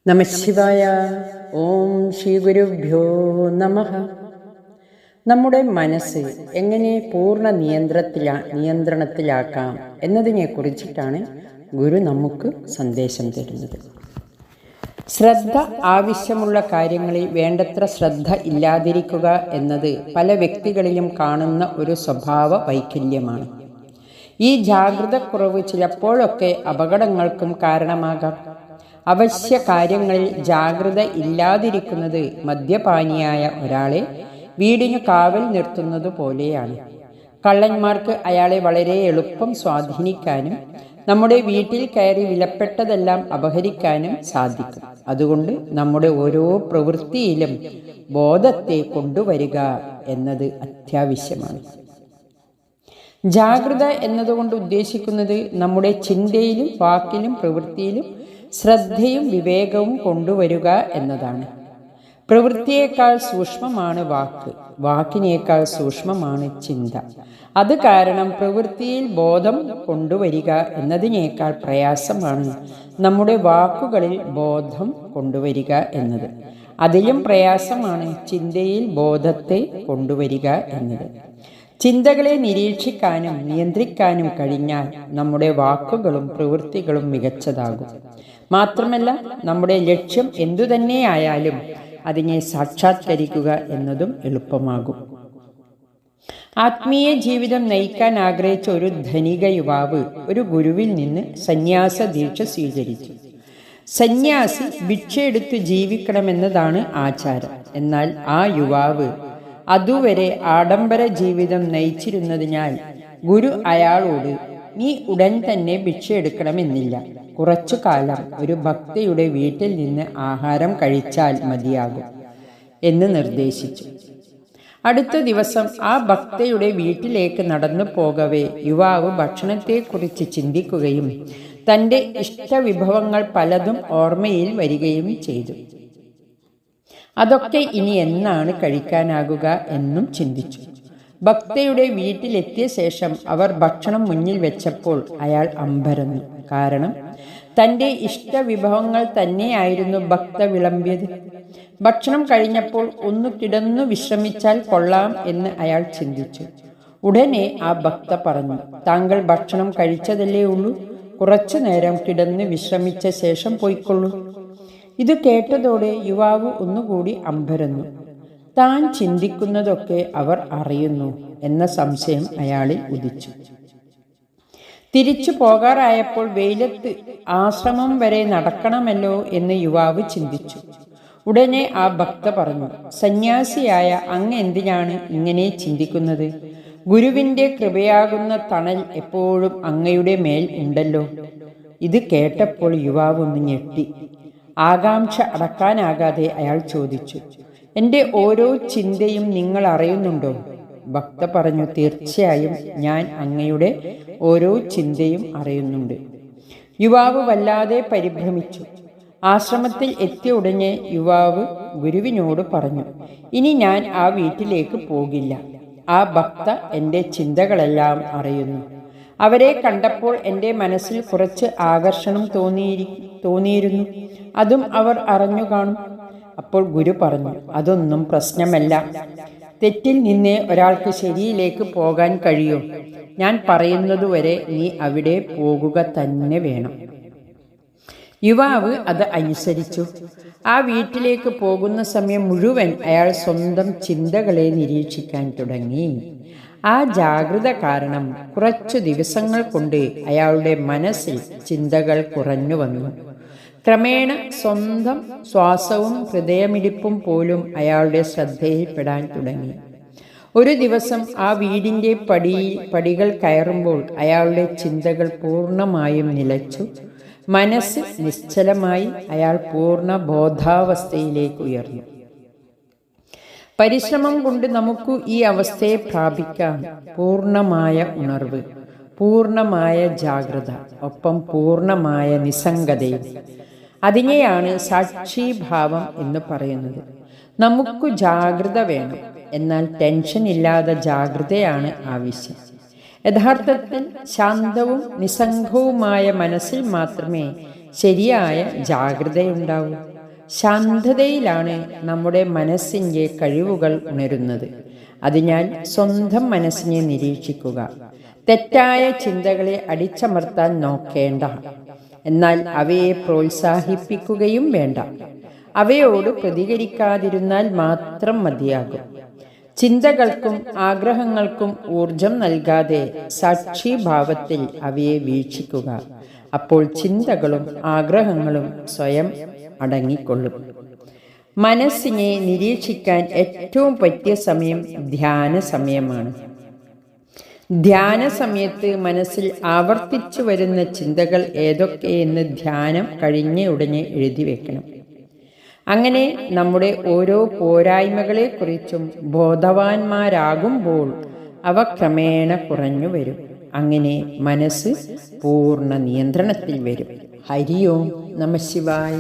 നമഃശിവായ. ഓം ശ്രീ ഗുരുഭ്യോ നമഃ. നമ്മുടെ മനസ്സ് എങ്ങനെ പൂർണ്ണ നിയന്ത്രണത്തിലാക്കാം എന്നതിനെ കുറിച്ചിട്ടാണ് ഗുരു നമുക്ക് സന്ദേശം തരുന്നത്. ശ്രദ്ധ ആവശ്യമുള്ള കാര്യങ്ങളിൽ വേണ്ടത്ര ശ്രദ്ധ ഇല്ലാതിരിക്കുക എന്നത് പല വ്യക്തികളിലും കാണുന്ന ഒരു സ്വഭാവ വൈകല്യമാണ്. ഈ ജാഗ്രതക്കുറവ് ചിലപ്പോഴൊക്കെ അപകടങ്ങൾക്കും കാരണമാകാം. അവശ്യ കാര്യങ്ങളിൽ ജാഗ്രത ഇല്ലാതിരിക്കുന്നത് മദ്യപാനിയായ ഒരാളെ വീടിനു കാവൽ നിർത്തുന്നത് പോലെയാണ്. കള്ളന്മാർക്ക് അയാളെ വളരെ എളുപ്പം സ്വാധീനിക്കാനും നമ്മുടെ വീട്ടിൽ കയറി വിലപ്പെട്ടതെല്ലാം അപഹരിക്കാനും സാധിക്കും. അതുകൊണ്ട് നമ്മുടെ ഓരോ പ്രവൃത്തിയിലും ബോധത്തെ കൊണ്ടുവരിക എന്നത് അത്യാവശ്യമാണ്. ജാഗ്രത എന്നതുകൊണ്ട് ഉദ്ദേശിക്കുന്നത് നമ്മുടെ ചിന്തയിലും വാക്കിലും പ്രവൃത്തിയിലും ശ്രദ്ധയും വിവേകവും കൊണ്ടുവരിക എന്നതാണ്. പ്രവൃത്തിയേക്കാൾ സൂക്ഷ്മമാണ് വാക്ക്, വാക്കിനേക്കാൾ സൂക്ഷ്മമാണ് ചിന്ത. അത് കാരണം പ്രവൃത്തിയിൽ ബോധം കൊണ്ടുവരിക എന്നതിനേക്കാൾ പ്രയാസമാണ് നമ്മുടെ വാക്കുകളിൽ ബോധം കൊണ്ടുവരിക എന്നത്. അതിലും പ്രയാസമാണ് ചിന്തയിൽ ബോധത്തെ കൊണ്ടുവരിക എന്നത്. ചിന്തകളെ നിരീക്ഷിക്കാനും നിയന്ത്രിക്കാനും കഴിഞ്ഞാൽ നമ്മുടെ വാക്കുകളും പ്രവൃത്തികളും മികച്ചതാകും. മാത്രമല്ല, നമ്മുടെ ലക്ഷ്യം എന്തുതന്നെയായാലും അതിനെ സാക്ഷാത്കരിക്കുക എന്നതും എളുപ്പമാകും. ആത്മീയ ജീവിതം നയിക്കാൻ ആഗ്രഹിച്ച ഒരു ധനിക യുവാവ് ഒരു ഗുരുവിൽ നിന്ന് സന്യാസ ദീക്ഷ സ്വീകരിച്ചു. സന്യാസി ഭിക്ഷയെടുത്ത് ജീവിക്കണമെന്നതാണ് ആചാരം. എന്നാൽ ആ യുവാവ് അതുവരെ ആഡംബര ജീവിതം നയിച്ചിരുന്നതിനാൽ ഗുരു അയാളോട് നീ ഉടൻ തന്നെ ഭിക്ഷയെടുക്കണമെന്നില്ല, കുറച്ചു കാലം ഒരു ഭക്തയുടെ വീട്ടിൽ നിന്ന് ആഹാരം കഴിച്ചാൽ മതിയാകും എന്ന് നിർദ്ദേശിച്ചു. അടുത്ത ദിവസം ആ ഭക്തയുടെ വീട്ടിലേക്ക് നടന്നു പോകവേ യുവാവ് ഭക്ഷണത്തെക്കുറിച്ച് ചിന്തിക്കുകയും തൻ്റെ ഇഷ്ടവിഭവങ്ങൾ പലതും ഓർമ്മയിൽ വരികയും ചെയ്തു. അതൊക്കെ ഇനി എന്നാണ് കഴിക്കാനാകുക എന്നും ചിന്തിച്ചു. ഭക്തയുടെ വീട്ടിലെത്തിയ ശേഷം അവർ ഭക്ഷണം മുന്നിൽ വെച്ചപ്പോൾ അയാൾ അമ്പരന്നു. കാരണം തൻ്റെ ഇഷ്ടവിഭവങ്ങൾ തന്നെയായിരുന്നു ഭക്ത വിളമ്പിയത്. ഭക്ഷണം കഴിഞ്ഞപ്പോൾ ഒന്ന് കിടന്നു വിശ്രമിച്ചാൽ കൊള്ളാം എന്ന് അയാൾ ചിന്തിച്ചു. ഉടനെ ആ ഭക്ത പറഞ്ഞു, താങ്കൾ ഭക്ഷണം കഴിച്ചതല്ലേ ഉള്ളൂ, കുറച്ചു നേരം കിടന്ന് വിശ്രമിച്ച ശേഷം പോയിക്കൊള്ളൂ. ഇത് കേട്ടതോടെ യുവാവ് ഒന്നുകൂടി അമ്പരന്നു. താൻ ചിന്തിക്കുന്നതൊക്കെ അവർ അറിയുന്നു എന്ന സംശയം അയാളിൽ ഉദിച്ചു. തിരിച്ചു പോകാറായപ്പോൾ വെയിലത്ത് ആശ്രമം വരെ നടക്കണമല്ലോ എന്ന് യുവാവ് ചിന്തിച്ചു. ഉടനെ ആ ഭക്ത പറഞ്ഞു, സന്യാസിയായ അങ്ങ് എന്തിനാണ് ഇങ്ങനെ ചിന്തിക്കുന്നത്? ഗുരുവിൻ്റെ കൃപയാകുന്ന തണൽ എപ്പോഴും അങ്ങയുടെ മേൽ ഉണ്ടല്ലോ. ഇത് കേട്ടപ്പോൾ യുവാവ് ഒന്ന് ഞെട്ടി. ആകാംക്ഷ അടക്കാനാകാതെ അയാൾ ചോദിച്ചു, എൻ്റെ ഓരോ ചിന്തയും നിങ്ങൾ അറിയുന്നുണ്ടോ? ഭക്ത പറഞ്ഞു, തീർച്ചയായും ഞാൻ അങ്ങയുടെ ഓരോ ചിന്തയും അറിയുന്നുണ്ട്. യുവാവ് വല്ലാതെ പരിഭ്രമിച്ചു. ആശ്രമത്തിൽ എത്തിയ ഉടനെ യുവാവ് ഗുരുവിനോട് പറഞ്ഞു, ഇനി ഞാൻ ആ വീട്ടിലേക്ക് പോകില്ല. ആ ഭക്ത എൻ്റെ ചിന്തകളെല്ലാം അറിയുന്നു. അവരെ കണ്ടപ്പോൾ എൻ്റെ മനസ്സിൽ കുറച്ച് ആകർഷണം തോന്നിയിരുന്നു. അതും അവർ അറിഞ്ഞു കാണും. അപ്പോൾ ഗുരു പറഞ്ഞു, അതൊന്നും പ്രശ്നമല്ല. തെറ്റിൽ നിന്നേ ഒരാൾക്ക് ശരിയിലേക്ക് പോകാൻ കഴിയൂ. ഞാൻ പറയുന്നതുവരെ നീ അവിടെ പോകുക തന്നെ വേണം. യുവാവ് അത് അനുസരിച്ചു. ആ വീട്ടിലേക്ക് പോകുന്ന സമയം മുഴുവൻ അയാൾ സ്വന്തം ചിന്തകളെ നിരീക്ഷിക്കാൻ തുടങ്ങി. ആ ജാഗ്രത കാരണം കുറച്ചു ദിവസങ്ങൾ കൊണ്ട് അയാളുടെ മനസ്സിൽ ചിന്തകൾ കുറഞ്ഞു വന്നു. ക്രമേണ സ്വന്തം ശ്വാസവും ഹൃദയമിടിപ്പും പോലും അയാളുടെ ശ്രദ്ധയിൽപ്പെടാൻ തുടങ്ങി. ഒരു ദിവസം ആ വീടിൻ്റെ പടികൾ കയറുമ്പോൾ അയാളുടെ ചിന്തകൾ പൂർണ്ണമായും നിലച്ചു. മനസ്സ് നിശ്ചലമായി. അയാൾ പൂർണ്ണ ബോധാവസ്ഥയിലേക്ക് ഉയർന്നു. പരിശ്രമം കൊണ്ട് നമുക്ക് ഈ അവസ്ഥയെ പ്രാപിക്കാം. പൂർണ്ണമായ ഉണർവ്, പൂർണ്ണമായ ജാഗ്രത, ഒപ്പം പൂർണ്ണമായ നിസ്സംഗതയും. അതിനെയാണ് സാക്ഷിഭാവം എന്ന് പറയുന്നത്. നമുക്ക് ജാഗ്രത വേണം, എന്നാൽ ടെൻഷൻ ഇല്ലാതെ ജാഗ്രതയാണ് ആവശ്യം. യഥാർത്ഥത്തിൽ ശാന്തവും നിസ്സംഗവുമായ മനസ്സിൽ മാത്രമേ ശരിയായ ജാഗ്രതയുണ്ടാവും. ശാന്തതയിലാണ് നമ്മുടെ മനസ്സിൻ്റെ കഴിവുകൾ ഉണരുന്നത്. അതിനാൽ സ്വന്തം മനസ്സിനെ നിരീക്ഷിക്കുക. തെറ്റായ ചിന്തകളെ അടിച്ചമർത്താൻ നോക്കേണ്ട. എന്നാൽ അവയെ പ്രോത്സാഹിപ്പിക്കുകയും വേണ്ട. അവയോട് പ്രതികരിക്കാതിരുന്നാൽ മാത്രം മതിയാകും. ചിന്തകൾക്കും ആഗ്രഹങ്ങൾക്കും ഊർജം നൽകാതെ സാക്ഷിഭാവത്തിൽ അവയെ വീക്ഷിക്കുക. അപ്പോൾ ചിന്തകളും ആഗ്രഹങ്ങളും സ്വയം അടങ്ങിക്കൊള്ളും. മനസ്സിനെ നിരീക്ഷിക്കാൻ ഏറ്റവും പറ്റിയ സമയം ധ്യാന സമയമാണ്. ധ്യാന സമയത്ത് മനസ്സിൽ ആവർത്തിച്ചു വരുന്ന ചിന്തകൾ ഏതൊക്കെയെന്ന് ധ്യാനം കഴിഞ്ഞ ഉടനെ എഴുതി വെക്കണം. അങ്ങനെ നമ്മുടെ ഓരോ പോരായ്മകളെക്കുറിച്ചും ബോധവാന്മാരാകുമ്പോൾ അവ ക്രമേണ കുറഞ്ഞു വരും. അങ്ങനെ മനസ്സ് പൂർണ്ണ നിയന്ത്രണത്തിൽ വരും. ഹരി ഓം നമഃ ശിവായ.